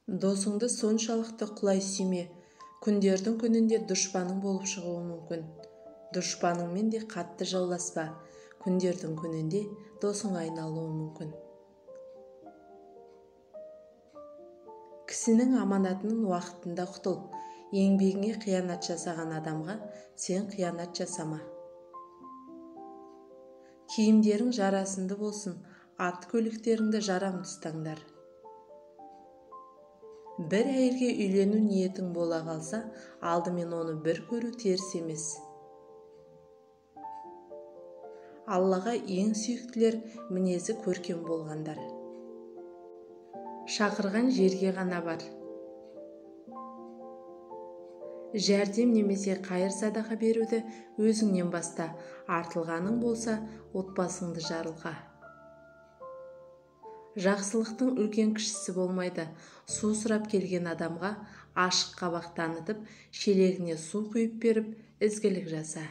Досыңды соншалықты құлай сүйме, күндердің күнінде дұшпаның болып шығуы мүмкін. Дұшпаныңмен де қатты жауласпа, күндердің күнінде досың айналуы мүмкін. Кісінің аманатының уақытында құтыл, еңбегіңе қиянат жасаған адамға сен қиянат жасама. Киімдерің жарасымды болсын, ат көліктеріңді жарамды ұстаңдар. Бір әйелге үйлену ниетің бола қалса, алдымен оны бір көру теріс емес. Аллаға ең сүйіктілер мінезі көркем болғандар. Шақырған жерге ғана бар. Жәрдем немесе қайыр садақа беруді өзіңнен баста, артылғаның болса, отбасыңды жарылға. Жақсылықтың үлкен кішісі болмайды. Су сұрап келген адамға ашық қабақ танытып, шелегіне су құйып беріп, ізгілік жаса.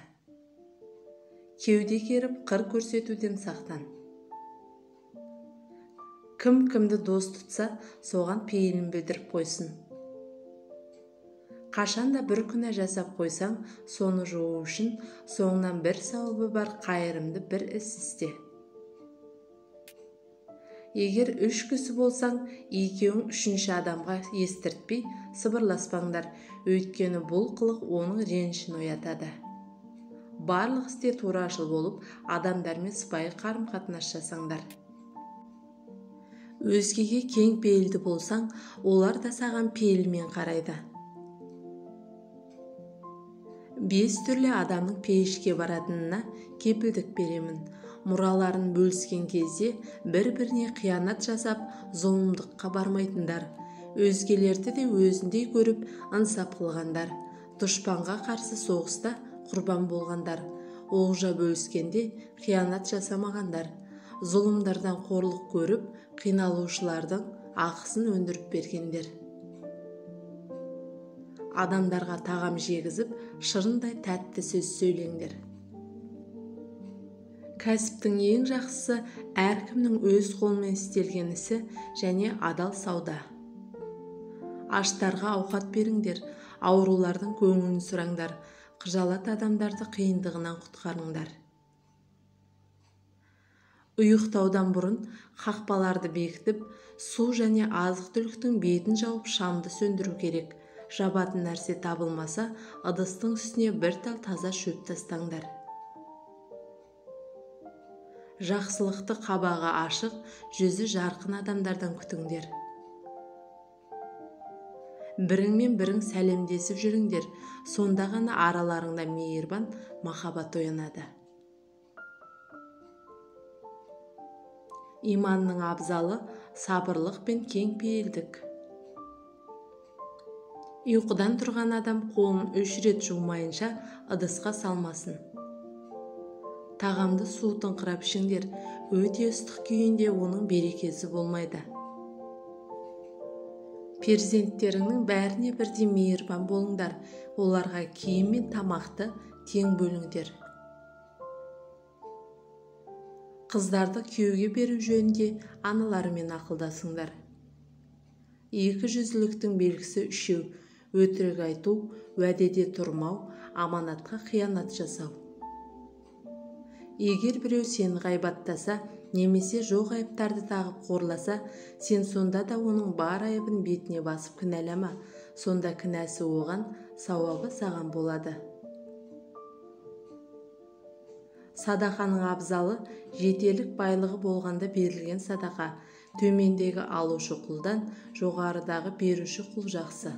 Кеуде керіп, қыр көрсетуден сақтан. Кім кімді дос тұтса, соған пейілін білдіріп қойсын. Қашанда бір күнә жасап қойсаң, соны жуу үшін соңынан бір сауабы бар қайырымды бір іс істе. Егер 3 кісі болсаң, екеуің 3-ші адамға естіртпей сыбырласпаңдар, өйткені бұл қылық оның ренішін оятады. Барлық істе турашыл болып, адамдармен сыпайы қарым-қатынас жасаңдар. Өзгеге кең пейілді болсаң, олар да саған пейілмен қарайды. 5 түрлі адамның пейішке баратынына кепілдік беремін. Мұраларын бөліскен кезде бір-біріне қиянат жасап, зұлымдыққа бармайтындар, өзгелерді де өзіндей көріп, ынсап қылғандар, дұшпанға қарсы соғыста құрбан болғандар, олжа бөліскенде қиянат жасамағандар, зұлымдардан қорлық көріп, қиналушылардың ақысын өндіріп бергендер. Адамдарға тағам жегізіп, шырындай тәтті сөз сөйлеңдер. Кәсіптің ең жақсысы әркімнің өз қолымен істелген ісі және адал сауда. Аштарға ауқат беріңдер, аурулардың көңілін сұраңдар, қыжалат адамдарды қиындығынан құтқарыңдар. Ұйықтаудан бұрын қақпаларды бекітіп, су және азық-түліктің бетін жауып шамды сөндіру керек. Жабатын нәрсе табылмаса, ыдыстың үстіне бір тал таза шөп тастаңдар. Жақсылықты қабағы ашық, жүзі жарқын адамдардан күтіңдер. Біріңмен бірің сәлемдесіп жүріңдер, сонда ғана араларыңда мейірбан, махаббат оянады. Иманның абзалы сабырлық пен кең пейілдік. Ұйқыдан тұрған адам қолын 3 рет жумайынша ыдысқа салмасын. Тағамды суытыңқырап ішіңдер, өте ыстық күйінде оның берекесі болмайды. Перзенттеріңнің бәріне бірдей мейірбан болыңдар, оларға киім мен тамақты тең бөліңдер. Қыздарды күйеуге беру жөнінде аналарымен ақылдасыңдар. 2 жүзділіктің белгісі 3: өтірік айту, уәдеде тұрмау, аманатқа қиянат жасау. Егер біреу сені ғайбаттаса, немесе жоқ айыптарды тағып қорласа, сен сонда да оның бар айыбын бетіне басып кінәлама, сонда кінәсі оған, сауабы саған болады. Садақаның абзалы жетерлік байлығы болғанда берілген садақа, төмендегі алушы құлдан жоғарыдағы беруші құл жақсы.